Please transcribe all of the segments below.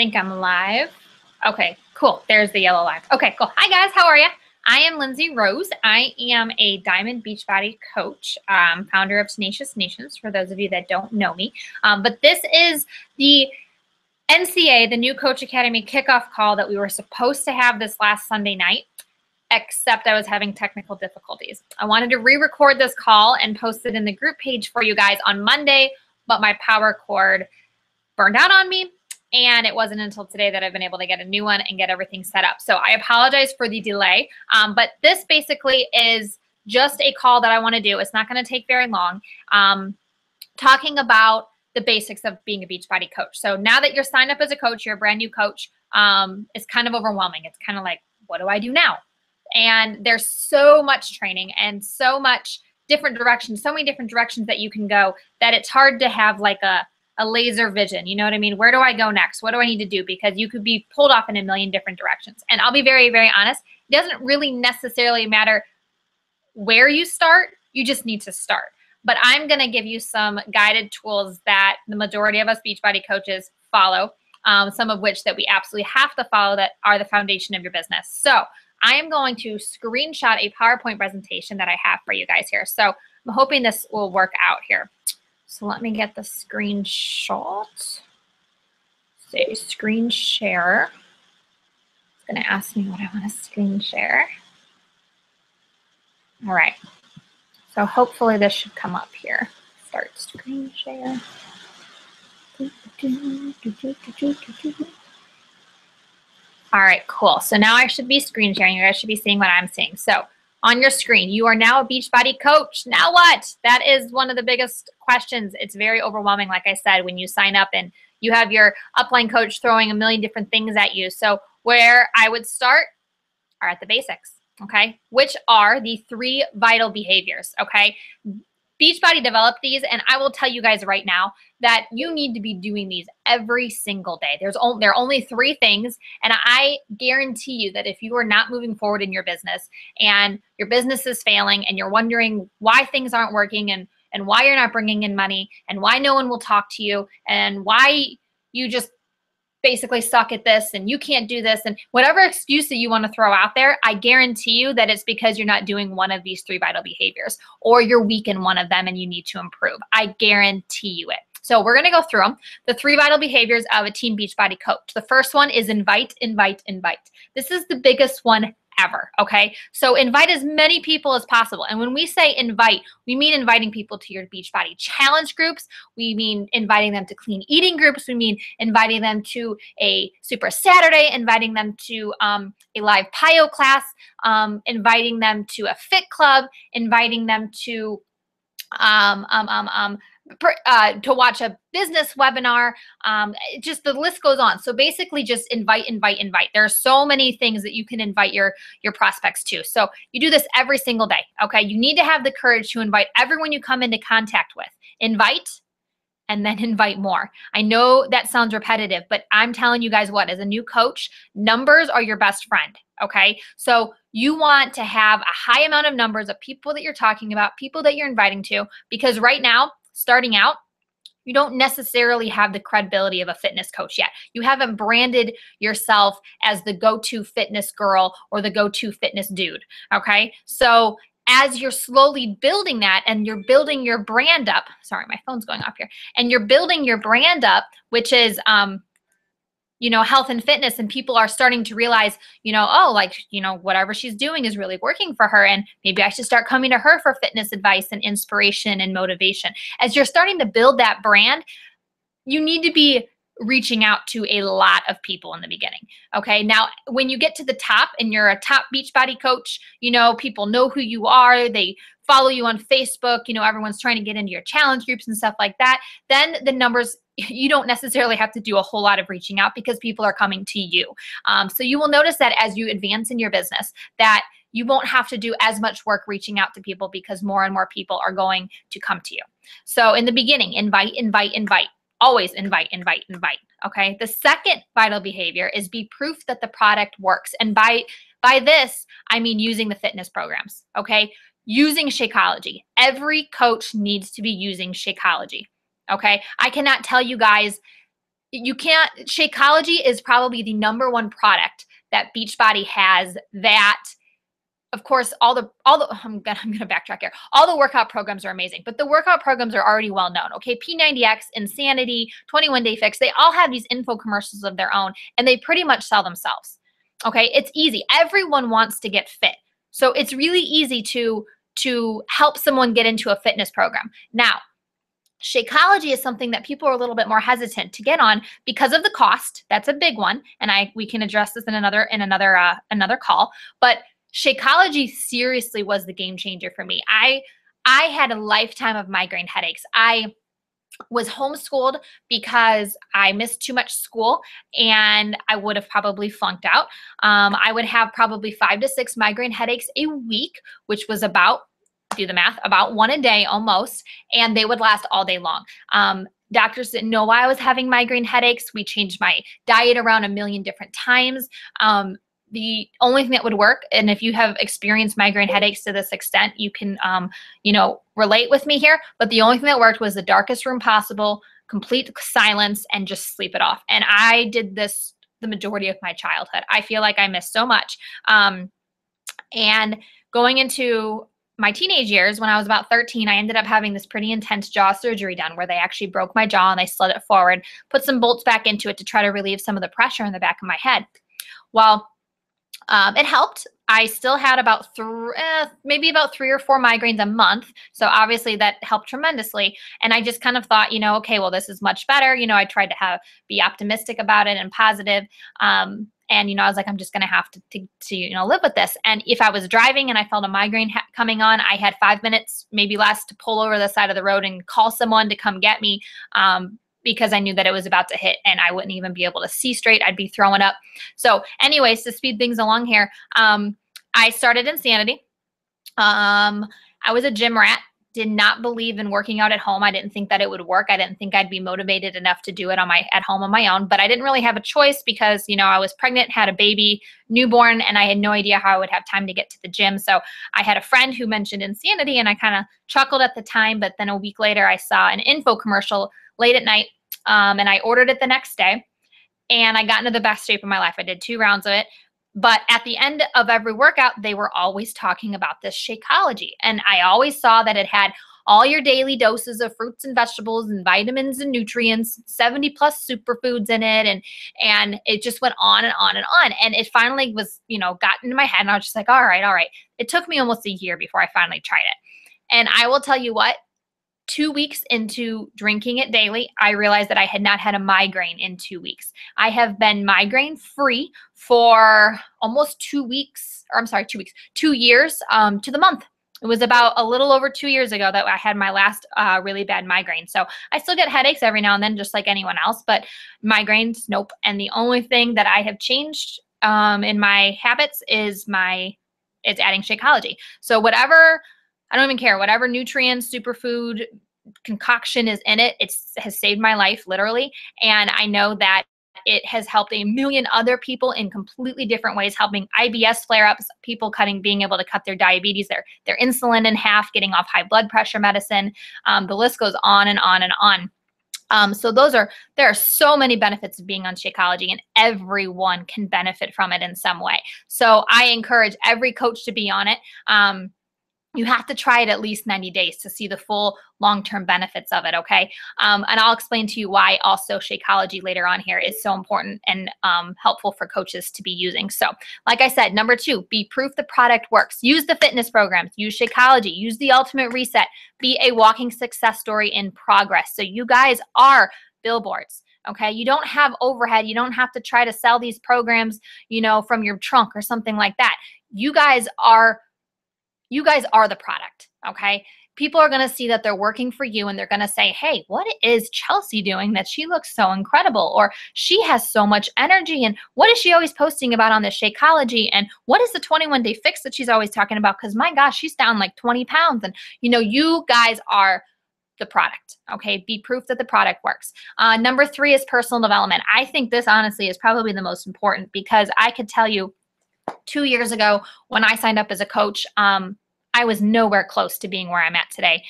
think I'm live. Okay, cool. There's the yellow live. Okay, cool. Hi guys, how are you? I am Lindsay Rose. I am a Diamond Beachbody Coach, founder of Tenacious Nations, for those of you that don't know me. But this is the NCA, the New Coach Academy kickoff call that we were supposed to have this last Sunday night, except I was having technical difficulties. I wanted to re-record this call and post it in the group page for you guys on Monday, but my power cord burned out on me. And it wasn't until today that I've been able to get a new one and get everything set up. So I apologize for the delay, but this basically is just a call that I want to do. It's not going to take very long, talking about the basics of being a Beachbody coach. So now that you're signed up as a coach, you're a brand new coach, it's kind of overwhelming. It's kind of like, what do I do now? And there's so much training and so much different directions, so many different directions that you can go, that it's hard to have like a laser vision. You know what I mean? Where do I go next? What do I need to do? Because you could be pulled off in a million different directions. And I'll be very, very honest. It doesn't really necessarily matter where you start. You just need to start. But I'm going to give you some guided tools that the majority of us Beachbody coaches follow, some of which that we absolutely have to follow, that are the foundation of your business. So I am going to screenshot a PowerPoint presentation that I have for you guys here. So I'm hoping this will work out here. So let me get the screenshot. Say screen share. It's going to ask me what I want to screen share. All right. So hopefully this should come up here. Start screen share. All right, cool. So now I should be screen sharing. You guys should be seeing what I'm seeing. So on your screen, you are now a Beachbody coach. Now what? That is one of the biggest questions. It's very overwhelming, like I said, when you sign up and you have your upline coach throwing a million different things at you. So where I would start are at the basics, okay? Which are the 3 vital behaviors, okay? Beachbody developed these, and I will tell you guys right now that you need to be doing these every single day. There are only 3 things, and I guarantee you that if you are not moving forward in your business and your business is failing and you're wondering why things aren't working and why you're not bringing in money and why no one will talk to you and why you just basically suck at this and you can't do this and whatever excuse that you want to throw out there, I guarantee you that it's because you're not doing one of these 3 vital behaviors, or you're weak in one of them and you need to improve. I guarantee you it. So we're going to go through them. The 3 vital behaviors of a Team Beachbody coach. The first one is invite, invite, invite. This is the biggest one ever, okay? So invite as many people as possible. And when we say invite, we mean inviting people to your Beachbody challenge groups. We mean inviting them to clean eating groups. We mean inviting them to a Super Saturday, inviting them to a live PIO class, inviting them to a fit club, inviting them to watch a business webinar. Just the list goes on. So basically just invite, invite, invite. There are so many things that you can invite your prospects to. So you do this every single day, okay? You need to have the courage to invite everyone you come into contact with. Invite, and then invite more. I know that sounds repetitive, but I'm telling you guys what, as a new coach, numbers are your best friend, okay? So you want to have a high amount of numbers of people that you're talking about, people that you're inviting to, because right now, starting out, you don't necessarily have the credibility of a fitness coach yet. You haven't branded yourself as the go-to fitness girl or the go-to fitness dude, okay? So as you're slowly building that and you're building your brand up, sorry, my phone's going off here, and you're building your brand up, which is, you know, health and fitness, and people are starting to realize, you know, oh, like, you know, whatever she's doing is really working for her, and maybe I should start coming to her for fitness advice and inspiration and motivation. As you're starting to build that brand, you need to be reaching out to a lot of people in the beginning, okay? Now, when you get to the top and you're a top Beachbody coach, you know, people know who you are, they follow you on Facebook, you know, everyone's trying to get into your challenge groups and stuff like that, then the numbers, you don't necessarily have to do a whole lot of reaching out because people are coming to you. So you will notice that as you advance in your business, that you won't have to do as much work reaching out to people because more and more people are going to come to you. So in the beginning, invite, invite, invite. Always invite, invite, invite, okay? The second vital behavior is be proof that the product works. And by this, I mean using the fitness programs, okay? Using Shakeology. Every coach needs to be using Shakeology, okay? I cannot tell you guys you can't, Shakeology is probably the #1 product that Beachbody has that, of course, I'm gonna backtrack here. All the workout programs are amazing, but the workout programs are already well known. Okay, P90X, Insanity, 21 Day Fix, they all have these info commercials of their own, and they pretty much sell themselves. Okay, it's easy. Everyone wants to get fit, so it's really easy to help someone get into a fitness program. Now, Shakeology is something that people are a little bit more hesitant to get on because of the cost. That's a big one, and we can address this in another call. But Shakeology seriously was the game changer for me. I had a lifetime of migraine headaches. I was homeschooled because I missed too much school and I would have probably flunked out. I would have probably 5 to 6 migraine headaches a week, which was about, do the math, about 1 a day almost, and they would last all day long. Doctors didn't know why I was having migraine headaches. We changed my diet around a million different times. The only thing that would work, and if you have experienced migraine headaches to this extent, you can, relate with me here, but the only thing that worked was the darkest room possible, complete silence, and just sleep it off. And I did this the majority of my childhood. I feel like I missed so much. And going into my teenage years, when I was about 13, I ended up having this pretty intense jaw surgery done where they actually broke my jaw and they slid it forward, put some bolts back into it to try to relieve some of the pressure in the back of my head. Well, it helped. I still had about maybe about 3 or 4 migraines a month. So obviously that helped tremendously. And I just kind of thought, okay, well, this is much better. I tried to be optimistic about it and positive. And, I was like, I'm just going to have to live with this. And if I was driving and I felt a migraine coming on, I had 5 minutes, maybe less, to pull over the side of the road and call someone to come get me. Because I knew that it was about to hit and I wouldn't even be able to see straight. I'd be throwing up. So anyways, to speed things along here, I started Insanity. I was a gym rat, did not believe in working out at home. I didn't think that it would work. I didn't think I'd be motivated enough to do it at home on my own, but I didn't really have a choice because, I was pregnant, had a baby, newborn, and I had no idea how I would have time to get to the gym. So I had a friend who mentioned Insanity and I kind of chuckled at the time, but then a week later I saw an info commercial late at night, and I ordered it the next day, and I got into the best shape of my life. I did 2 rounds of it, but at the end of every workout, they were always talking about this Shakeology, and I always saw that it had all your daily doses of fruits and vegetables and vitamins and nutrients, 70 plus superfoods in it, and it just went on and on and on, and it finally was, got into my head, and I was just like, all right. It took me almost a year before I finally tried it, and I will tell you what, 2 weeks into drinking it daily, I realized that I had not had a migraine in 2 weeks. I have been migraine free for almost 2 weeks, 2 years to the month. It was about a little over 2 years ago that I had my last really bad migraine. So I still get headaches every now and then, just like anyone else, but migraines, nope. And the only thing that I have changed in my habits is adding Shakeology. So I don't even care. Whatever nutrients, superfood, concoction is in it, it has saved my life, literally. And I know that it has helped a million other people in completely different ways, helping IBS flare-ups, people being able to cut their diabetes, their insulin in half, getting off high blood pressure medicine. The list goes on and on and on. So there are so many benefits of being on Shakeology, and everyone can benefit from it in some way. So I encourage every coach to be on it. You have to try it at least 90 days to see the full long-term benefits of it, okay? And I'll explain to you why also Shakeology later on here is so important and helpful for coaches to be using. So like I said, number 2, be proof the product works. Use the fitness programs, use Shakeology, use the ultimate reset, be a walking success story in progress. So you guys are billboards. Okay, you don't have overhead. You don't have to try to sell these programs, from your trunk or something like that. You guys are the product, okay? People are going to see that they're working for you, and they're going to say, hey, what is Chelsea doing that she looks so incredible? Or she has so much energy, and what is she always posting about on the Shakeology? And what is the 21 Day Fix that she's always talking about? Because my gosh, she's down like 20 pounds. And you guys are the product, okay? Be proof that the product works. Number 3 is personal development. I think this honestly is probably the most important, because I could tell you 2 years ago when I signed up as a coach, I was nowhere close to being where I'm at today.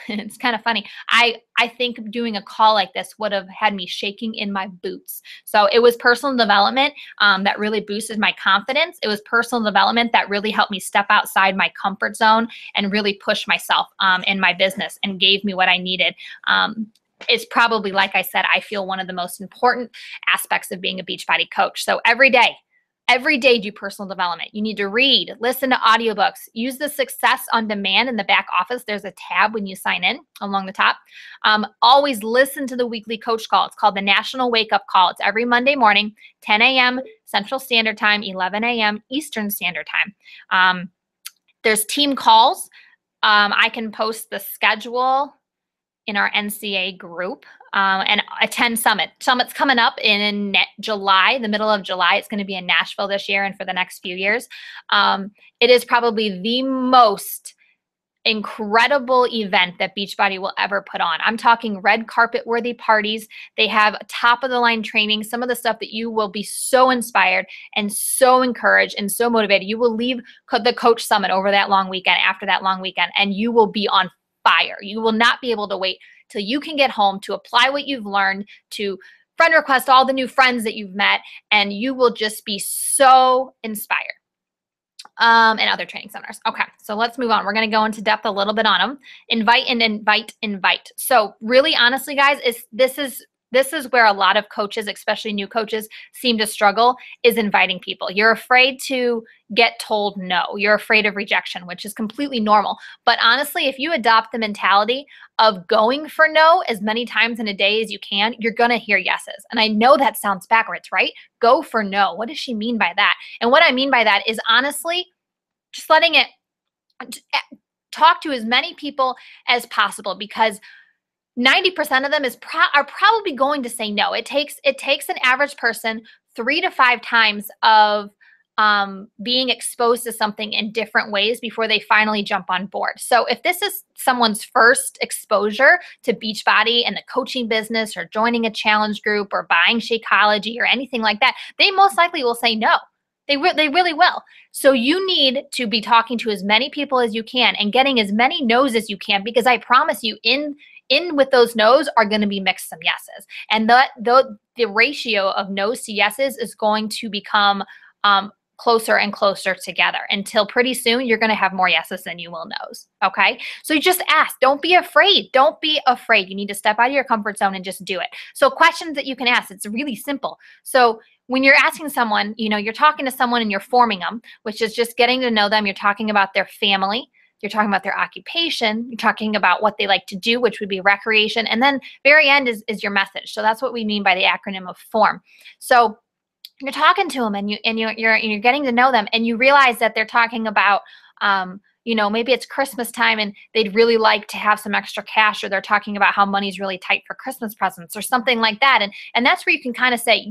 It's kind of funny. I think doing a call like this would have had me shaking in my boots. So it was personal development that really boosted my confidence. It was personal development that really helped me step outside my comfort zone and really push myself in my business and gave me what I needed. It's probably, like I said, I feel one of the most important aspects of being a Beachbody coach. So every day do personal development. You need to read, listen to audiobooks, use the Success on Demand in the back office. There's a tab when you sign in along the top. Always listen to the weekly coach call. It's called the National Wake Up Call. It's every Monday morning, 10 a.m. Central Standard Time, 11 a.m. Eastern Standard Time. There's team calls. I can post the schedule in our NCA group and attend Summit. Summit's coming up in July, the middle of July. It's going to be in Nashville this year and for the next few years. It is probably the most incredible event that Beachbody will ever put on. I'm talking red carpet worthy parties. They have top of the line training, some of the stuff that you will be so inspired and so encouraged and so motivated. You will leave the Coach Summit over that long weekend, after that long weekend, and you will be on fire. You will not be able to wait till you can get home to apply what you've learned, to friend request all the new friends that you've met, and you will just be so inspired. And other training seminars. Okay, so let's move on. We're going to go into depth a little bit on them. Invite. So really, honestly, guys, this is where a lot of coaches, especially new coaches, seem to struggle, is inviting people. You're afraid to get told no. You're afraid of rejection, which is completely normal. But honestly, if you adopt the mentality of going for no as many times in a day as you can, you're going to hear yeses. And I know that sounds backwards, right? Go for no. What does she mean by that? And what I mean by that is honestly just letting it talk to as many people as possible, because 90% of them are probably going to say no. It takes an average person 3 to 5 times of being exposed to something in different ways before they finally jump on board. So if this is someone's first exposure to Beachbody and the coaching business, or joining a challenge group, or buying Shakeology, or anything like that, they most likely will say no. They really will. So you need to be talking to as many people as you can and getting as many no's as you can, because I promise you, in with those no's are going to be mixed some yeses. And the ratio of no's to yeses is going to become closer and closer together, until pretty soon you're going to have more yeses than you will no's. Okay. So you just ask. Don't be afraid. Don't be afraid. You need to step out of your comfort zone and just do it. So questions that you can ask, it's really simple. So when you're asking someone, you're talking to someone and you're forming them, which is just getting to know them. You're talking about their family. You're talking about their occupation. You're talking about what they like to do, which would be recreation. And then very end is your message. So that's what we mean by the acronym of FORM. So you're talking to them and you're getting to know them, and you realize that they're talking about, maybe it's Christmas time and they'd really like to have some extra cash, or they're talking about how money's really tight for Christmas presents or something like that. And that's where you can kind of say,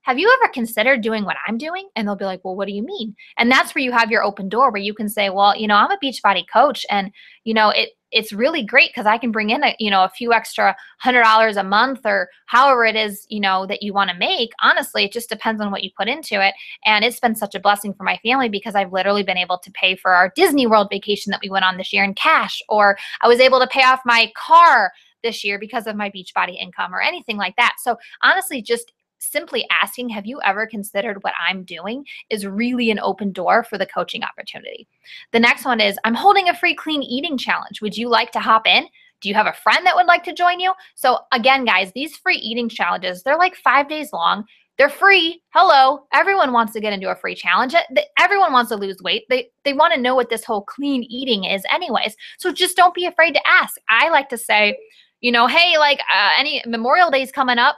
have you ever considered doing what I'm doing? And they'll be like, well, what do you mean? And that's where you have your open door, where you can say, well, I'm a Beachbody coach, and, it's really great because I can bring in a few extra $100 a month, or however it is, that you want to make. Honestly, it just depends on what you put into it. And it's been such a blessing for my family, because I've literally been able to pay for our Disney World vacation that we went on this year in cash, or I was able to pay off my car this year because of my Beachbody income, or anything like that. So honestly, just simply asking, have you ever considered what I'm doing, is really an open door for the coaching opportunity. The next one is, I'm holding a free clean eating challenge. Would you like to hop in? Do you have a friend that would like to join you? So again, guys, these free eating challenges, they're like 5 days long. They're free. Hello. Everyone wants to get into a free challenge. Everyone wants to lose weight. They want to know what this whole clean eating is anyways. So just don't be afraid to ask. I like to say, hey, any Memorial Day's coming up,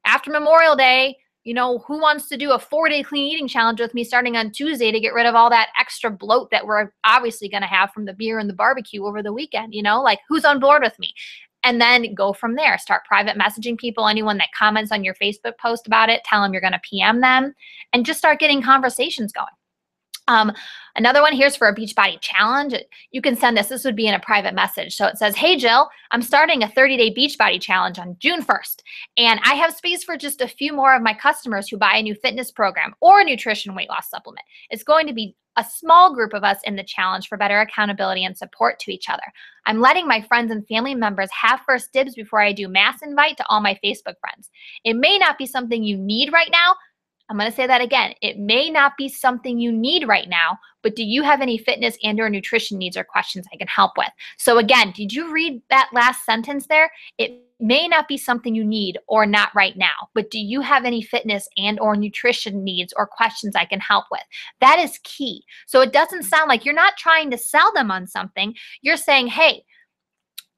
after Memorial Day, who wants to do a 4-day clean eating challenge with me starting on Tuesday to get rid of all that extra bloat that we're obviously going to have from the beer and the barbecue over the weekend, who's on board with me? And then go from there. Start private messaging people, anyone that comments on your Facebook post about it, tell them you're going to PM them, and just start getting conversations going. Another one here's for a Beachbody challenge. You can send this. This would be in a private message. So it says, hey, Jill, I'm starting a 30-day Beachbody challenge on June 1st. And I have space for just a few more of my customers who buy a new fitness program or a nutrition weight loss supplement. It's going to be a small group of us in the challenge for better accountability and support to each other. I'm letting my friends and family members have first dibs before I do mass invite to all my Facebook friends. It may not be something you need right now. I'm going to say that again. It may not be something you need right now, but do you have any fitness and or nutrition needs or questions I can help with? So again, did you read that last sentence there? It may not be something you need or not right now, but do you have any fitness and or nutrition needs or questions I can help with? That is key. So it doesn't sound like you're not trying to sell them on something. You're saying, hey,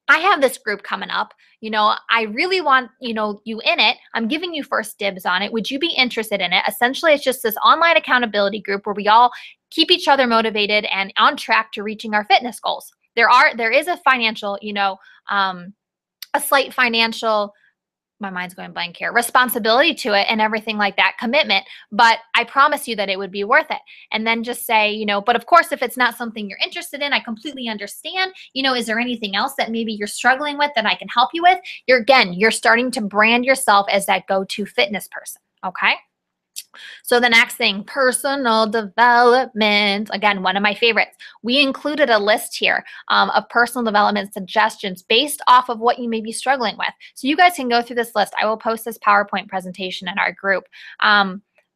I have this group coming up. I really want, you in it. I'm giving you first dibs on it. Would you be interested in it? Essentially, it's just this online accountability group where we all keep each other motivated and on track to reaching our fitness goals. There is a financial, a slight financial, my mind's going blank here, responsibility to it and everything like that, commitment, but I promise you that it would be worth it. And then just say, but of course, if it's not something you're interested in, I completely understand. Is there anything else that maybe you're struggling with that I can help you with? You're starting to brand yourself as that go-to fitness person, okay? So the next thing, personal development. Again, one of my favorites. We included a list here of personal development suggestions based off of what you may be struggling with. So you guys can go through this list. I will post this PowerPoint presentation in our group.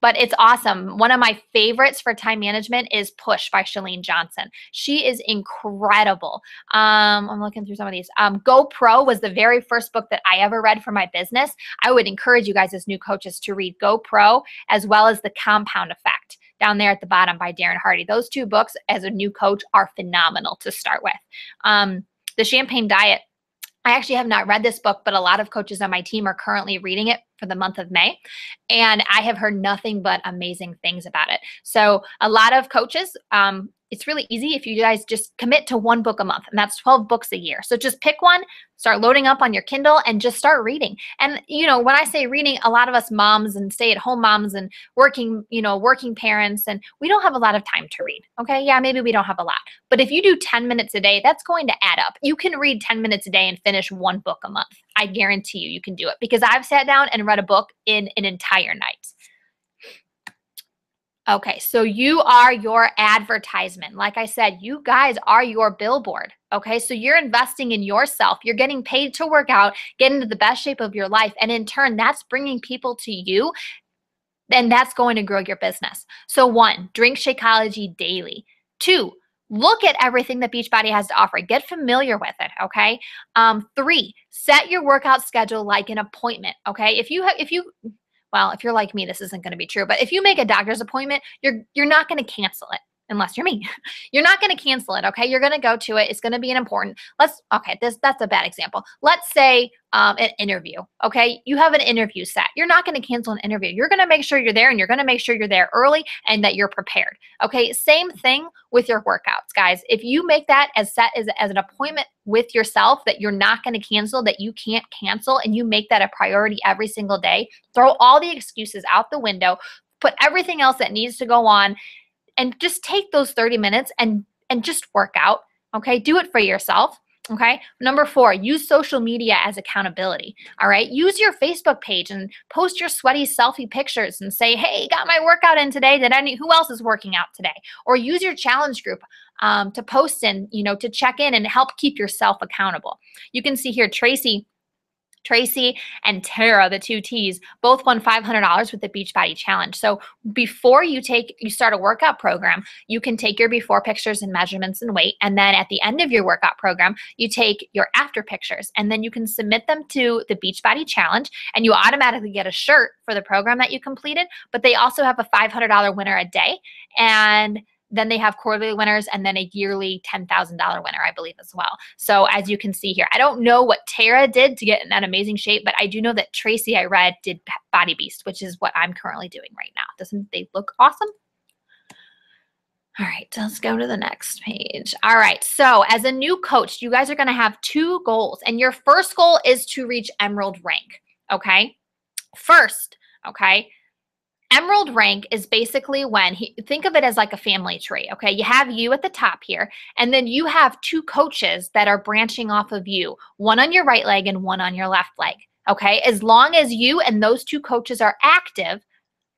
But it's awesome. One of my favorites for time management is Push by Chalene Johnson. She is incredible. I'm looking through some of these. Go Pro was the very first book that I ever read for my business. I would encourage you guys as new coaches to read Go Pro as well as The Compound Effect down there at the bottom by Darren Hardy. Those two books as a new coach are phenomenal to start with. The Champagne Diet. I actually have not read this book, but a lot of coaches on my team are currently reading it for the month of May. And I have heard nothing but amazing things about it. So a lot of coaches, it's really easy if you guys just commit to one book a month, and that's 12 books a year. So just pick one, start loading up on your Kindle and just start reading. And, when I say reading, a lot of us moms and stay-at-home moms and working parents, and we don't have a lot of time to read. Okay. Yeah, maybe we don't have a lot, but if you do 10 minutes a day, that's going to add up. You can read 10 minutes a day and finish one book a month. I guarantee you can do it because I've sat down and read a book in an entire night. Okay, so you are your advertisement. Like I said, you guys are your billboard. Okay, so you're investing in yourself. You're getting paid to work out, get into the best shape of your life. And in turn, that's bringing people to you. And that's going to grow your business. So 1, drink Shakeology daily. 2, look at everything that Beachbody has to offer. Get familiar with it, okay? 3, set your workout schedule like an appointment, okay? If you're like me, this isn't going to be true, but if you make a doctor's appointment, you're not going to cancel it unless you're me. You're not going to cancel it, okay? You're going to go to it. It's going to be an important. That's a bad example. Let's say an interview, okay? You have an interview set. You're not going to cancel an interview. You're going to make sure you're there, and you're going to make sure you're there early and that you're prepared, okay? Same thing with your workouts, guys. If you make that as an appointment with yourself that you're not going to cancel, that you can't cancel, and you make that a priority every single day, throw all the excuses out the window, put everything else that needs to go on, and just take those 30 minutes and just work out, okay? Do it for yourself, okay? Number 4, use social media as accountability, all right? Use your Facebook page and post your sweaty selfie pictures and say, hey, got my workout in today. Who else is working out today? Or use your challenge group to post and, to check in and help keep yourself accountable. You can see here, Tracy and Tara, the 2 T's, both won $500 with the Beachbody Challenge. So before you start a workout program, you can take your before pictures and measurements and weight. And then at the end of your workout program, you take your after pictures and then you can submit them to the Beachbody Challenge and you automatically get a shirt for the program that you completed. But they also have a $500 winner a day. And then they have quarterly winners and then a yearly $10,000 winner, I believe, as well. So as you can see here, I don't know what Tara did to get in that amazing shape, but I do know that Tracy, I read, did Body Beast, which is what I'm currently doing right now. Doesn't they look awesome? All right, let's go to the next page. All right, so as a new coach, you guys are going to have 2 goals, and your first goal is to reach Emerald rank, okay? First, okay? Emerald rank is basically think of it as like a family tree, okay? You have you at the top here, and then you have 2 coaches that are branching off of you, one on your right leg and one on your left leg, okay? As long as you and those 2 coaches are active,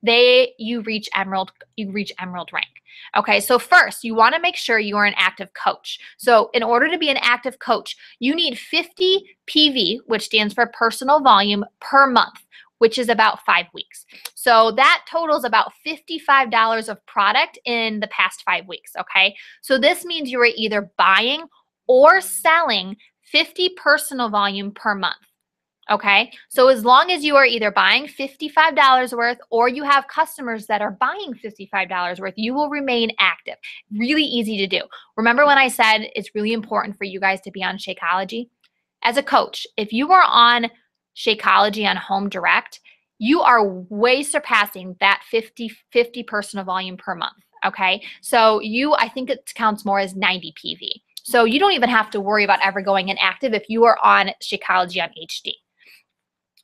you reach Emerald rank. Okay, so first, you want to make sure you are an active coach. So, in order to be an active coach, you need 50 PV, which stands for personal volume, per month, which is about 5 weeks. So, that totals about $55 of product in the past 5 weeks. Okay, so this means you are either buying or selling 50 personal volume per month. Okay, so as long as you are either buying $55 worth or you have customers that are buying $55 worth, you will remain active. Really easy to do. Remember when I said it's really important for you guys to be on Shakeology? As a coach, if you are on Shakeology on Home Direct, you are way surpassing that 50 personal volume per month. Okay, so I think it counts more as 90 PV. So you don't even have to worry about ever going inactive if you are on Shakeology on HD.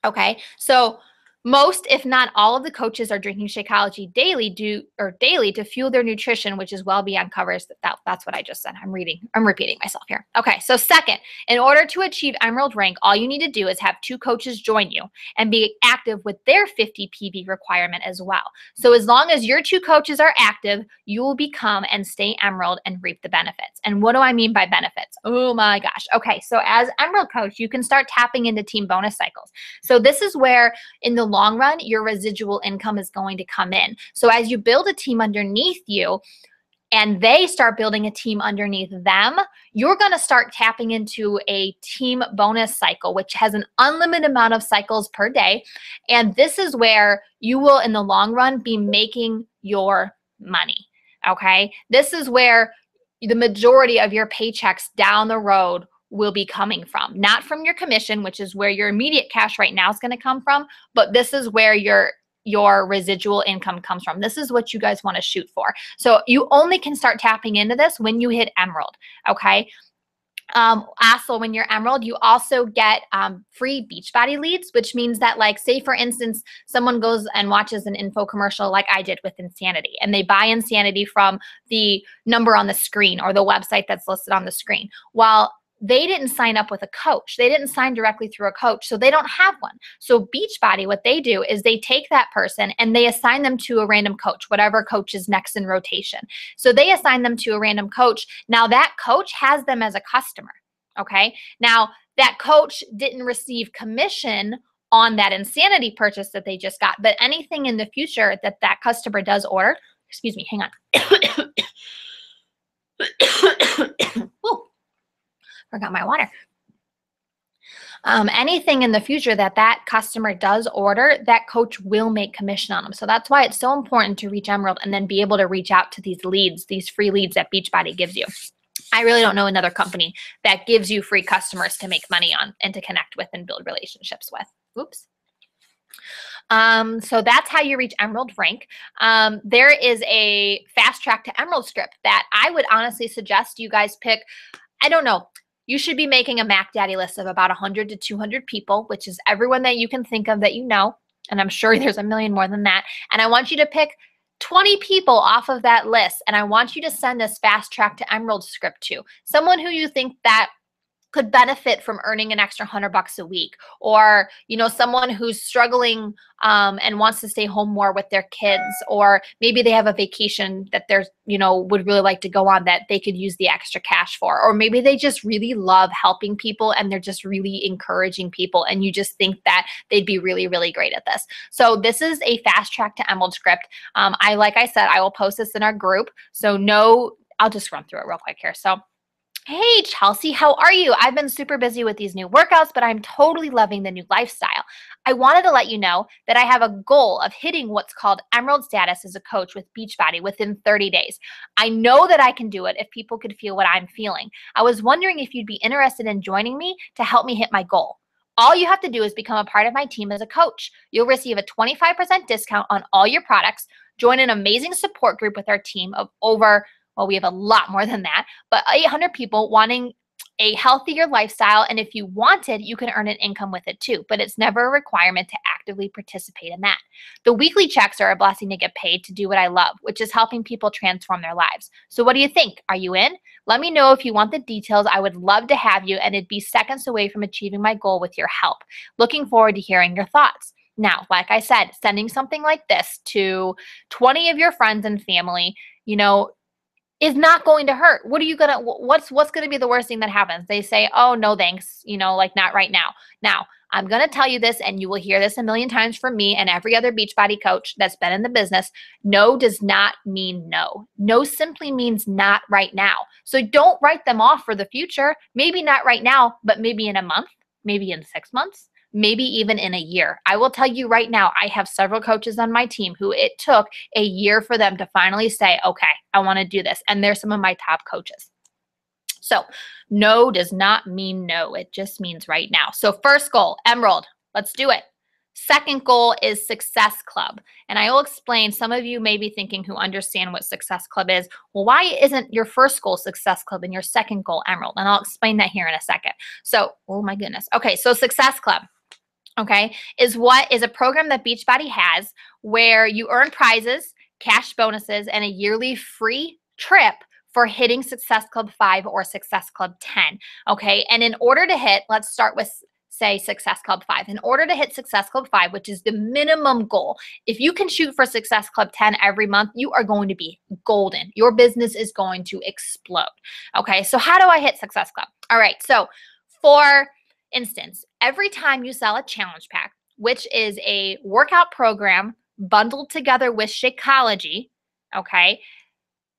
Okay, so most, if not all of the coaches are drinking Shakeology daily to fuel their nutrition, which is well beyond covers. That's what I just said. I'm repeating myself here. Okay, so second, in order to achieve Emerald rank, all you need to do is have 2 coaches join you and be active with their 50 PV requirement as well. So as long as your 2 coaches are active, you will become and stay Emerald and reap the benefits. And what do I mean by benefits? Oh my gosh. Okay, so as Emerald coach, you can start tapping into team bonus cycles. So this is where in the long run, your residual income is going to come in. So as you build a team underneath you and they start building a team underneath them, you're going to start tapping into a team bonus cycle, which has an unlimited amount of cycles per day. And this is where you will, in the long run, be making your money. Okay. This is where the majority of your paychecks down the road will be coming from, not from your commission, which is where your immediate cash right now is going to come from, but this is where your residual income comes from. This is what you guys want to shoot for. So you only can start tapping into this when you hit Emerald. Okay. Also, when you're Emerald, you also get free Beachbody leads, which means that, like, say for instance, someone goes and watches an info commercial like I did with Insanity, and they buy Insanity from the number on the screen or the website that's listed on the screen. Well, they didn't sign up with a coach. They didn't sign directly through a coach, so they don't have one. So Beachbody, what they do is they take that person and they assign them to a random coach, whatever coach is next in rotation. So they assign them to a random coach. Now that coach has them as a customer, okay? Now that coach didn't receive commission on that Insanity purchase that they just got, but anything in the future that that customer does order, excuse me, hang on. Ooh. Forgot my water. Anything in the future that customer does order, that coach will make commission on them. So that's why it's so important to reach Emerald and then be able to reach out to these leads, these free leads that Beachbody gives you. I really don't know another company that gives you free customers to make money on and to connect with and build relationships with. Oops. So that's how you reach Emerald rank. There is a fast track to Emerald script that I would honestly suggest you guys pick. I don't know. You should be making a Mac Daddy list of about 100 to 200 people, which is everyone that you can think of that you know. And I'm sure there's a million more than that. And I want you to pick 20 people off of that list. And I want you to send this fast track to Emerald script to someone who you think that could benefit from earning an extra $100 a week, or, you know, someone who's struggling and wants to stay home more with their kids, or maybe they have a vacation that they're, you know, would really like to go on that they could use the extra cash for, or maybe they just really love helping people and they're just really encouraging people and you just think that they'd be really, really great at this. So this is a fast track to Emerald script. Like I said, I will post this in our group. So I'll just run through it real quick here. So hey, Chelsea, how are you? I've been super busy with these new workouts, but I'm totally loving the new lifestyle. I wanted to let you know that I have a goal of hitting what's called Emerald status as a coach with Beachbody within 30 days. I know that I can do it if people could feel what I'm feeling. I was wondering if you'd be interested in joining me to help me hit my goal. All you have to do is become a part of my team as a coach. You'll receive a 25% discount on all your products, join an amazing support group with our team of over, well, we have a lot more than that, but 800 people wanting a healthier lifestyle. And if you wanted, you can earn an income with it too, but it's never a requirement to actively participate in that. The weekly checks are a blessing to get paid to do what I love, which is helping people transform their lives. So what do you think? Are you in? Let me know if you want the details. I would love to have you, and it'd be seconds away from achieving my goal with your help. Looking forward to hearing your thoughts. Now, like I said, sending something like this to 20 of your friends and family is not going to hurt. What's going to be the worst thing that happens? They say, oh, no, thanks, like not right now. Now, I'm going to tell you this, and you will hear this a million times from me and every other Beachbody coach that's been in the business. No does not mean no. No simply means not right now. So don't write them off for the future. Maybe not right now, but maybe in a month, maybe in 6 months, maybe even in a year. I will tell you right now, I have several coaches on my team who it took a year for them to finally say, okay, I want to do this. And they're some of my top coaches. So no does not mean no. It just means right now. So first goal, Emerald, let's do it. Second goal is Success Club. And I will explain, some of you may be thinking who understand what Success Club is, well, why isn't your first goal Success Club and your second goal Emerald? And I'll explain that here in a second. So, oh my goodness. Okay, so Success Club, okay, is a program that Beachbody has where you earn prizes, cash bonuses, and a yearly free trip for hitting Success Club 5 or Success Club 10, okay? And in order to hit, let's start with, say, Success Club 5. In order to hit Success Club 5, which is the minimum goal, if you can shoot for Success Club 10 every month, you are going to be golden. Your business is going to explode, okay? So how do I hit Success Club? All right, so for instance, every time you sell a challenge pack, which is a workout program bundled together with Shakeology, okay,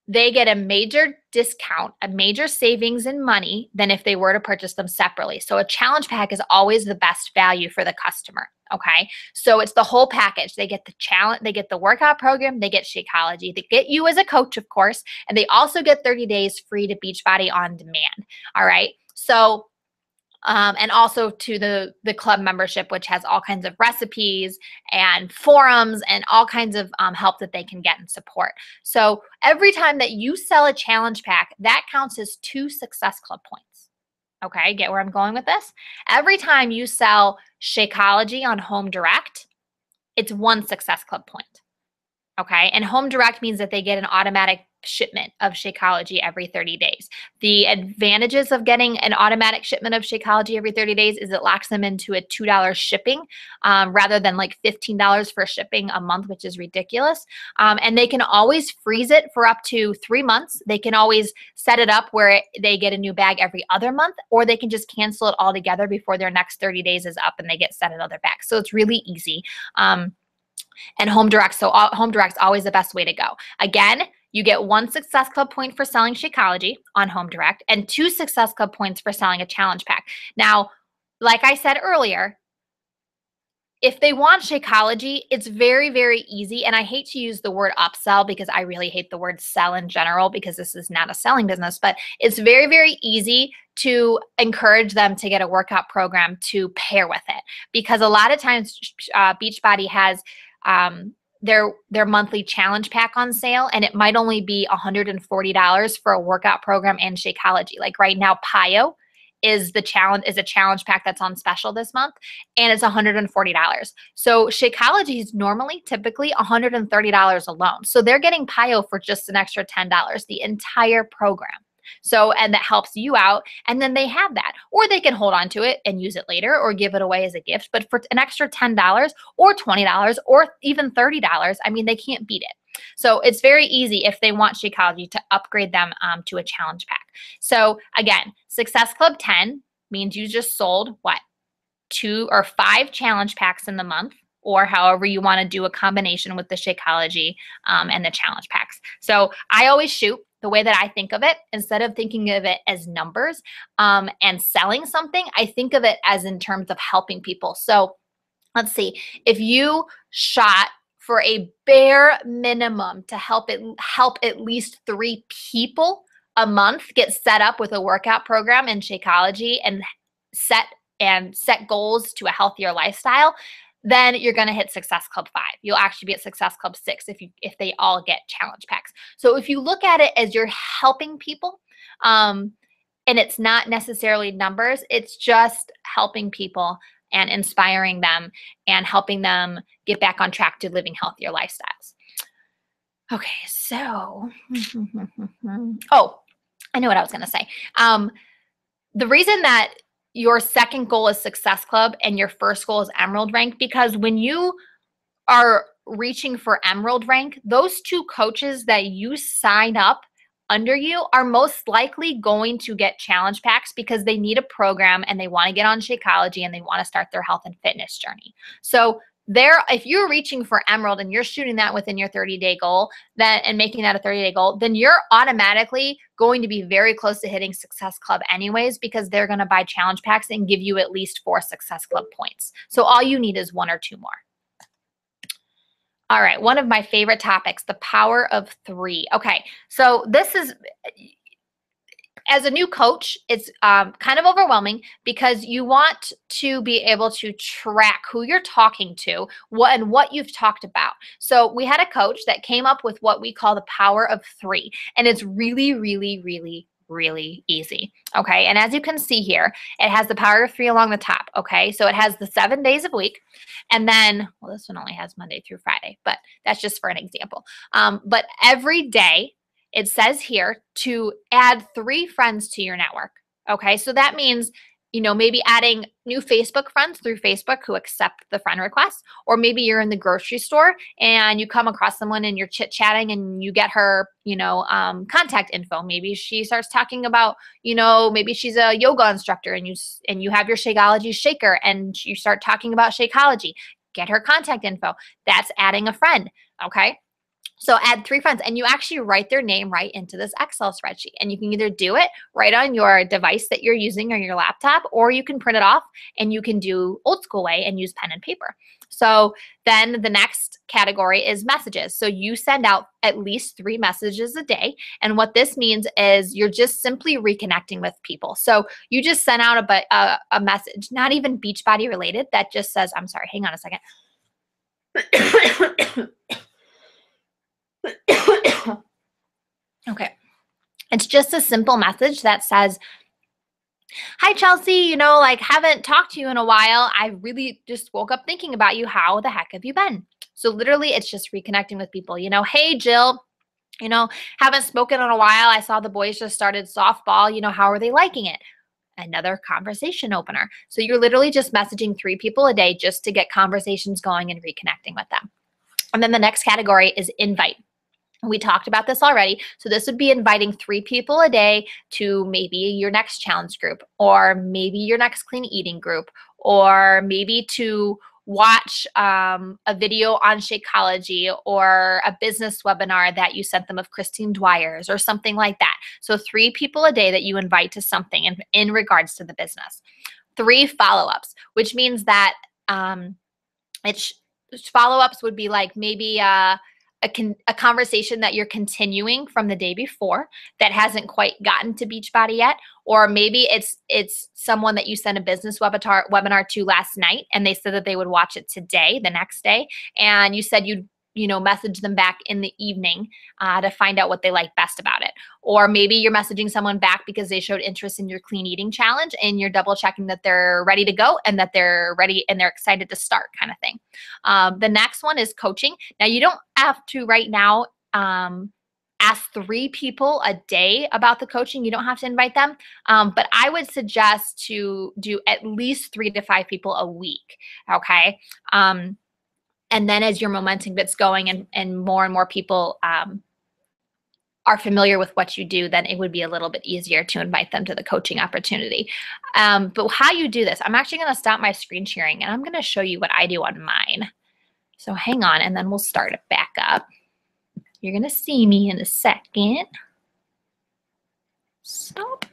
they get a major discount, a major savings in money than if they were to purchase them separately. So a challenge pack is always the best value for the customer, okay? So it's the whole package. They get the challenge, they get the workout program, they get Shakeology, they get you as a coach, of course, and they also get 30 days free to Beachbody on demand, all right? So and also to the club membership, which has all kinds of recipes and forums and all kinds of help that they can get and support. So every time that you sell a challenge pack, that counts as 2 Success Club points. Okay, get where I'm going with this? Every time you sell Shakeology on Home Direct, it's 1 Success Club point. Okay, and Home Direct means that they get an automatic shipment of Shakeology every 30 days. The advantages of getting an automatic shipment of Shakeology every 30 days is it locks them into a $2 shipping rather than like $15 for shipping a month, which is ridiculous. And they can always freeze it for up to 3 months. They can always set it up where they get a new bag every other month, or they can just cancel it altogether before their next 30 days is up and they get sent another bag. So it's really easy. And Home Direct, so Home Direct's always the best way to go. Again, you get 1 Success Club point for selling Shakeology on Home Direct and 2 Success Club points for selling a challenge pack. Now, like I said earlier, if they want Shakeology, it's very, very easy. And I hate to use the word upsell because I really hate the word sell in general because this is not a selling business, but it's very, very easy to encourage them to get a workout program to pair with it. Because a lot of times Beachbody has their monthly challenge pack on sale, and it might only be $140 for a workout program and Shakeology. Like right now, Pio is a challenge pack that's on special this month, and it's $140. So Shakeology is typically $130 alone. So they're getting Pio for just an extra $10, the entire program. So, and that helps you out, and then they have that. Or they can hold on to it and use it later or give it away as a gift. But for an extra $10 or $20 or even $30, I mean, they can't beat it. So it's very easy if they want Shakeology to upgrade them to a challenge pack. So again, Success Club 10 means you just sold what? 2 or 5 challenge packs in the month, or however you want to do a combination with the Shakeology and the challenge packs. So I always shoot the way that I think of it, instead of thinking of it as numbers and selling something, I think of it as in terms of helping people. So let's see, if you shot for a bare minimum to help at least 3 people a month get set up with a workout program and Shakeology and set goals to a healthier lifestyle, then you're going to hit Success Club 5. You'll actually be at Success Club 6 if they all get challenge packs. So if you look at it as you're helping people, and it's not necessarily numbers, it's just helping people and inspiring them and helping them get back on track to living healthier lifestyles. Okay, so, oh, I know what I was going to say. The reason that your second goal is Success Club and your first goal is Emerald rank, because when you are reaching for Emerald rank, those 2 coaches that you sign up under you are most likely going to get challenge packs because they need a program and they want to get on Shakeology and they want to start their health and fitness journey. So if you're reaching for Emerald and you're shooting that within your 30-day goal and making that a 30-day goal, then you're automatically going to be very close to hitting Success Club anyways, because they're going to buy challenge packs and give you at least 4 Success Club points. So all you need is 1 or 2 more. All right, one of my favorite topics, the power of 3. Okay, so this is, as a new coach, it's kind of overwhelming because you want to be able to track who you're talking to, what you've talked about. So we had a coach that came up with what we call the power of 3, and it's really, really, really, really easy. Okay, and as you can see here, it has the power of 3 along the top. Okay, so it has the 7 days of week, and then, well, this one only has Monday through Friday, but that's just for an example. But every day, it says here to add 3 friends to your network. Okay, so that means, maybe adding new Facebook friends through Facebook who accept the friend request, or maybe you're in the grocery store and you come across someone and you're chit-chatting and you get her, contact info. Maybe she starts talking about, maybe she's a yoga instructor and you have your Shakeology shaker and you start talking about Shakeology. Get her contact info. That's adding a friend, okay? So add 3 friends and you actually write their name right into this Excel spreadsheet. And you can either do it right on your device that you're using or your laptop, or you can print it off and you can do old school way and use pen and paper. So then the next category is messages. So you send out at least 3 messages a day. And what this means is you're just simply reconnecting with people. So you just sent out a message, not even Beachbody related, that just says, I'm sorry, hang on a second. Okay. It's just a simple message that says, hi, Chelsea, haven't talked to you in a while. I really just woke up thinking about you. How the heck have you been? So literally it's just reconnecting with people. Hey, Jill, haven't spoken in a while. I saw the boys just started softball. How are they liking it? Another conversation opener. So you're literally just messaging 3 people a day just to get conversations going and reconnecting with them. And then the next category is invite. We talked about this already. So this would be inviting 3 people a day to maybe your next challenge group, or maybe your next clean eating group, or maybe to watch a video on Shakeology or a business webinar that you sent them of Christine Dwyer's or something like that. So 3 people a day that you invite to something in regards to the business. 3 follow-ups, which means that follow-ups would be like maybe a conversation that you're continuing from the day before that hasn't quite gotten to Beachbody yet, or maybe it's someone that you sent a business webinar to last night and they said that they would watch it today, the next day, and you said you'd message them back in the evening to find out what they like best about it. Or maybe you're messaging someone back because they showed interest in your clean eating challenge and you're double checking that they're ready to go and that they're ready and they're excited to start, kind of thing. The next one is coaching. Now you don't have to right now ask 3 people a day about the coaching. You don't have to invite them. But I would suggest to do at least 3 to 5 people a week. Okay. And then as your momentum gets going and more people are familiar with what you do, then it would be a little bit easier to invite them to the coaching opportunity. But how you do this, I'm actually going to stop my screen sharing and I'm going to show you what I do on mine. So hang on, and then we'll start it back up. You're going to see me in a second. Stop.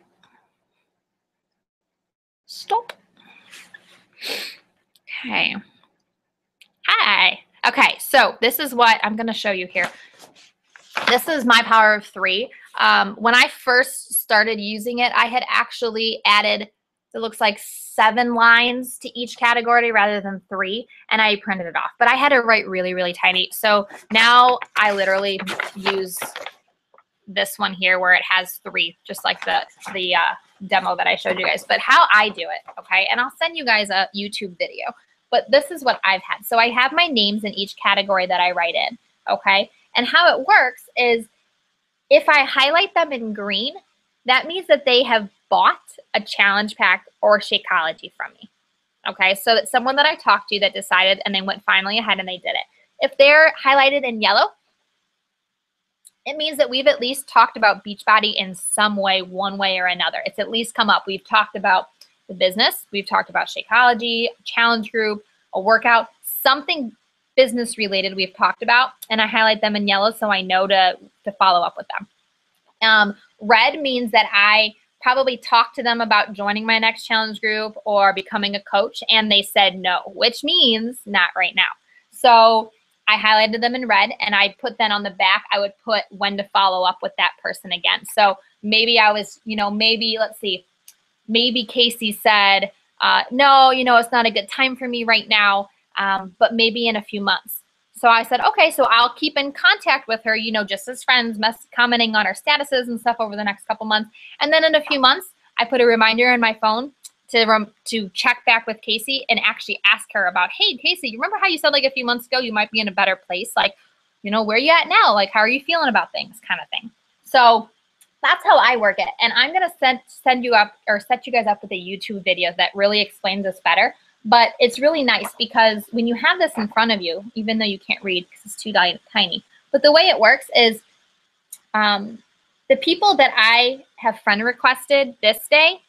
Okay. Hi. Okay, so this is what I'm going to show you here. This is my power of 3. When I first started using it, I had actually added, it looks like 7 lines to each category rather than 3, and I printed it off. But I had to write really, really tiny. So now I literally use this one here where it has 3, just like the demo that I showed you guys. But how I do it, okay, and I'll send you guys a YouTube video. But this is what I've had. So I have my names in each category that I write in, okay? And how it works is if I highlight them in green, that means that they have bought a challenge pack or Shakeology from me, okay? So it's someone that I talked to that decided and they went finally ahead and they did it. If they're highlighted in yellow, it means that we've at least talked about Beachbody in some way, one way or another. It's at least come up. We've talked about the business. We've talked about Shakeology, a challenge group, a workout, something business related we've talked about, and I highlight them in yellow so I know to follow up with them. Red means that I probably talked to them about joining my next challenge group or becoming a coach, and they said no, which means not right now. So I highlighted them in red, and I put then on the back, I would put when to follow up with that person again. So maybe I was, maybe, let's see, maybe Casey said, no, it's not a good time for me right now, but maybe in a few months. So I said, okay, so I'll keep in contact with her, just as friends, commenting on her statuses and stuff over the next couple months. And then in a few months, I put a reminder in my phone to check back with Casey and actually ask her about, hey, Casey, you remember how you said like a few months ago you might be in a better place? Like, where are you at now? Like, how are you feeling about things, kind of thing. So that's how I work it. And I'm going to send you up or set you guys up with a YouTube video that really explains this better. But it's really nice because when you have this in front of you, even though you can't read because it's too tiny, but the way it works is the people that I have friend requested this day,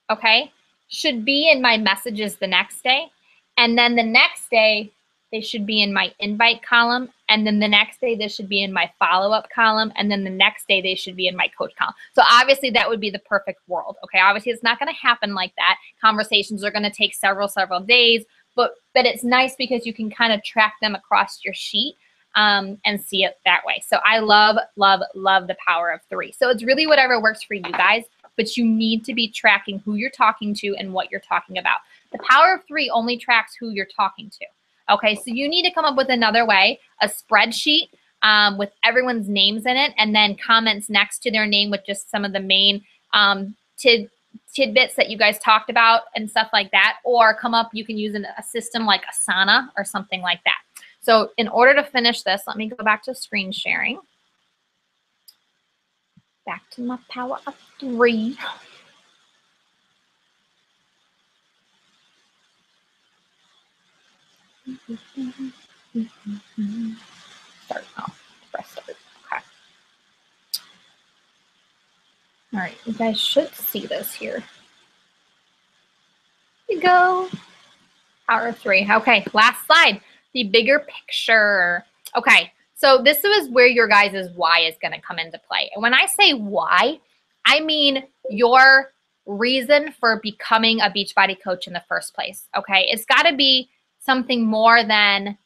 okay, should be in my messages the next day. And then the next day, they should be in my invite column. And then the next day, they should be in my follow-up column. And then the next day, they should be in my coach column. So obviously, that would be the perfect world. Okay, obviously, it's not going to happen like that. Conversations are going to take several days. But it's nice because you can kind of track them across your sheet and see it that way. So I love, love, love the power of 3. So it's really whatever works for you guys. But you need to be tracking who you're talking to and what you're talking about. The power of 3 only tracks who you're talking to. Okay, so you need to come up with another way, a spreadsheet with everyone's names in it, and then comments next to their name with just some of the main tidbits that you guys talked about and stuff like that. Or you can use a system like Asana or something like that. So in order to finish this, let me go back to screen sharing. Back to my power of 3. Start now. Press start. Okay. All right, you guys should see this here. Here you go. Power of 3. Okay, last slide. The bigger picture. Okay, so this is where your guys' why is going to come into play. And when I say why, I mean your reason for becoming a Beachbody coach in the first place. Okay, it's got to be something more than,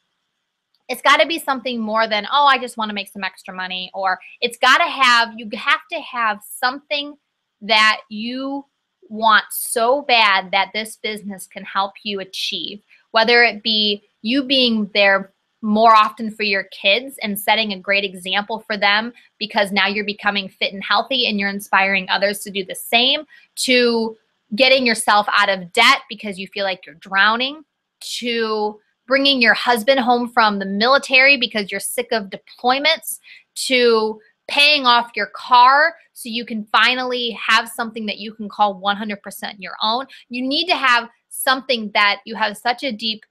oh, I just want to make some extra money, or you have to have something that you want so bad that this business can help you achieve, whether it be you being there more often for your kids and setting a great example for them because now you're becoming fit and healthy and you're inspiring others to do the same, to getting yourself out of debt because you feel like you're drowning, to bringing your husband home from the military because you're sick of deployments, to paying off your car so you can finally have something that you can call 100% your own. You need to have something that you have such a deep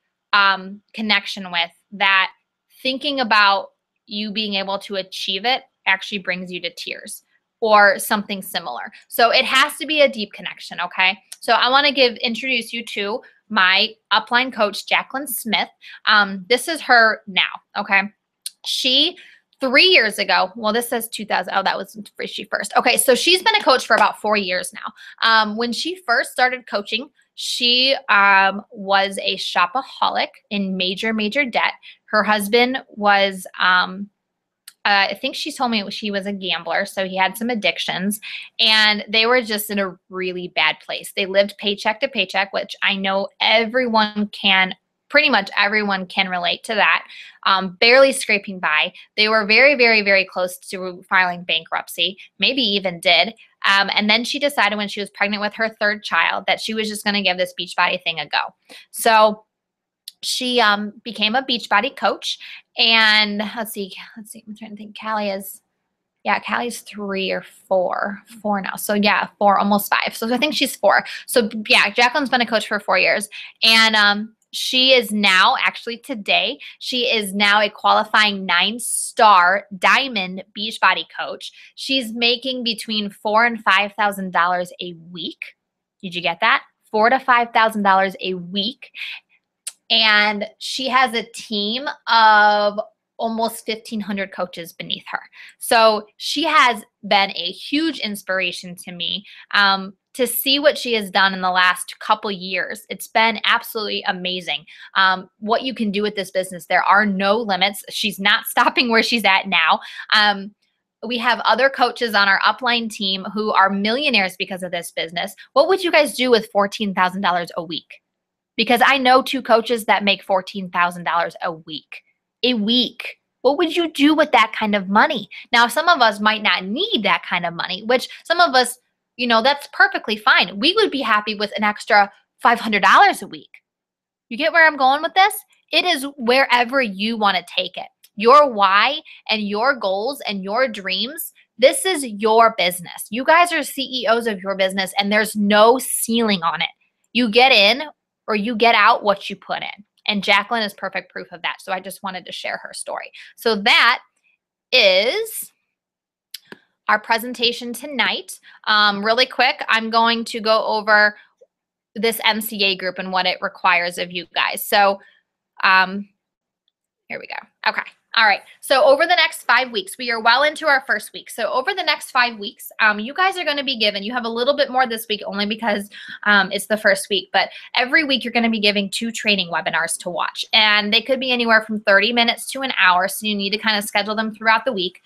connection with that thinking about you being able to achieve it actually brings you to tears or something similar. So it has to be a deep connection, okay? So I want to introduce you to my upline coach, Jacqueline Smith. This is her now, okay? She, 3 years ago, well, this says 2000. Oh, that was she first. Okay, so she's been a coach for about 4 years now. When she first started coaching, she was a shopaholic in major debt. Her husband was, I think she told me she was a gambler, so he had some addictions, and they were just in a really bad place. They lived paycheck to paycheck, which I know pretty much everyone can relate to that. Barely scraping by. They were very close to filing bankruptcy, maybe even did. And then she decided when she was pregnant with her 3rd child that she was just going to give this Beachbody thing a go. So she became a Beachbody coach. And let's see. I'm trying to think. Callie's 3 or 4 now. So yeah, 4, almost 5. So I think she's 4. So yeah, Jacqueline's been a coach for 4 years. And she is now, actually today, she is now a qualifying 9-star diamond Beachbody coach. She's making between $4,000 and $5,000 a week. Did you get that? $4,000 to $5,000 a week. And she has a team of almost 1,500 coaches beneath her. So she has been a huge inspiration to me. To see what she has done in the last couple years. It's been absolutely amazing. What you can do with this business. There are no limits. She's not stopping where she's at now. We have other coaches on our upline team who are millionaires because of this business. What would you guys do with $14,000 a week? Because I know 2 coaches that make $14,000 a week. A week. What would you do with that kind of money? Now, some of us might not need that kind of money, which some of us, you know, that's perfectly fine. We would be happy with an extra $500 a week. You get where I'm going with this? It is wherever you want to take it. Your why and your goals and your dreams, this is your business. You guys are CEOs of your business and there's no ceiling on it. You get in or you get out what you put in. And Jacqueline is perfect proof of that. So I just wanted to share her story. So that is our presentation tonight. Really quick, I'm going to go over this NCA group and what it requires of you guys. So here we go. Okay. All right. So over the next 5 weeks, we are well into our first week. So over the next 5 weeks, you guys are going to be given, you have a little bit more this week only because it's the first week, but every week you're going to be giving 2 training webinars to watch. And they could be anywhere from 30 minutes to an hour. So you need to kind of schedule them throughout the week.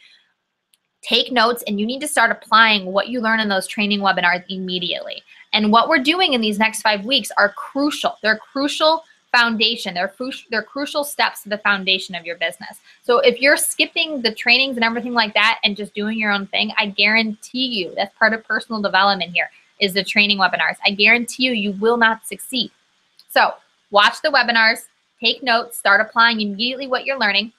Take notes, and you need to start applying what you learn in those training webinars immediately. And what we're doing in these next 5 weeks are crucial. They're crucial foundation. They're crucial steps to the foundation of your business. So if you're skipping the trainings and everything like that and just doing your own thing, I guarantee you, that's part of personal development here, is the training webinars. I guarantee you, you will not succeed. So watch the webinars, take notes, start applying immediately what you're learning.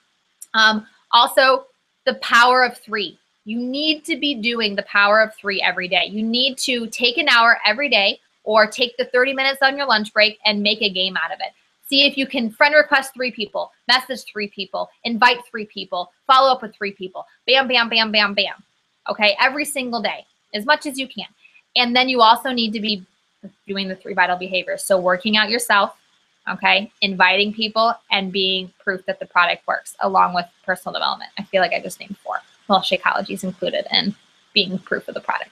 Also, the power of 3. You need to be doing the power of 3 every day. You need to take an hour every day or take the 30 minutes on your lunch break and make a game out of it. See if you can friend request 3 people, message 3 people, invite 3 people, follow up with 3 people. Bam, bam, bam, bam, bam. Okay, every single day, as much as you can. And then you also need to be doing the 3 vital behaviors. So working out yourself, okay, inviting people, and being proof that the product works, along with personal development. I feel like I just named 4. Well, Shakeology is included in being proof of the product.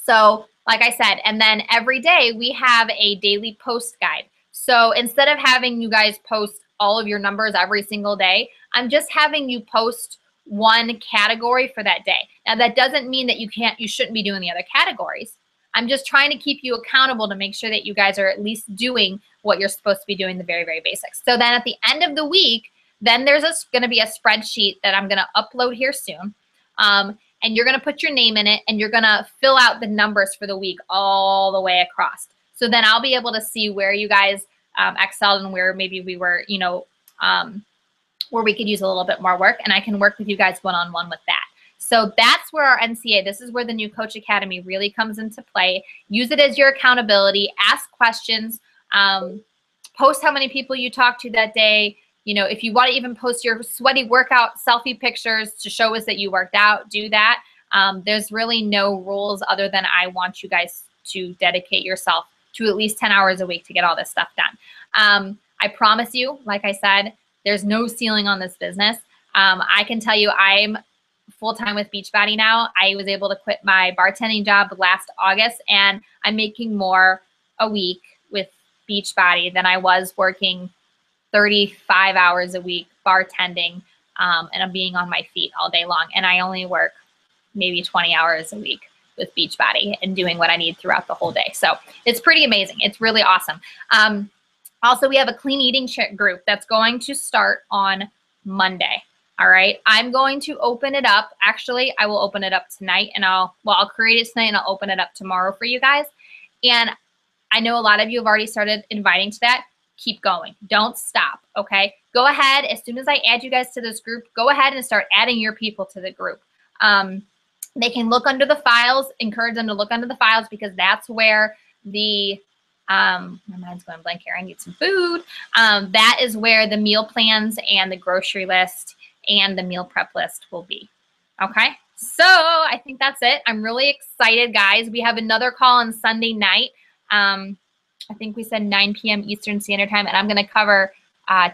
So like I said, and then every day we have a daily post guide. So instead of having you guys post all of your numbers every single day, I'm just having you post one category for that day. Now that doesn't mean that you shouldn't be doing the other categories. I'm just trying to keep you accountable to make sure that you guys are at least doing what you're supposed to be doing, the very, very basics. So then at the end of the week, then there's going to be a spreadsheet that I'm going to upload here soon. And you're going to put your name in it, and you're going to fill out the numbers for the week all the way across. So then I'll be able to see where you guys excelled and where maybe we were, you know, where we could use a little bit more work, and I can work with you guys one-on-one with that. So that's where our NCA, this is where the New Coach Academy really comes into play. Use it as your accountability, ask questions, post how many people you talked to that day. You know, if you want to even post your sweaty workout selfie pictures to show us that you worked out, do that. There's really no rules other than I want you guys to dedicate yourself to at least 10 hours a week to get all this stuff done. I promise you, like I said, there's no ceiling on this business. I can tell you I'm full-time with Beachbody now. I was able to quit my bartending job last August, and I'm making more a week with Beachbody than I was working 35 hours a week bartending, and I'm being on my feet all day long. And I only work maybe 20 hours a week with Beachbody and doing what I need throughout the whole day. So it's pretty amazing. It's really awesome. Also, we have a clean eating group that's going to start on Monday. All right. I'm going to open it up. Actually, I will open it up tonight, and I'll create it tonight and I'll open it up tomorrow for you guys. And I know a lot of you have already started inviting to that. Keep going. Don't stop. Okay. Go ahead. As soon as I add you guys to this group, go ahead and start adding your people to the group. They can look under the files, encourage them to look under the files, because that's where the My mind's going blank here. I need some food. That is where the meal plans and the grocery list and the meal prep list will be. Okay, so I think that's it. I'm really excited, guys. We have another call on Sunday night. I think we said 9 p.m. Eastern Standard Time, and I'm going to cover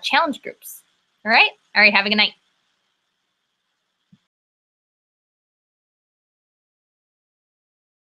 challenge groups. All right? Have a good night.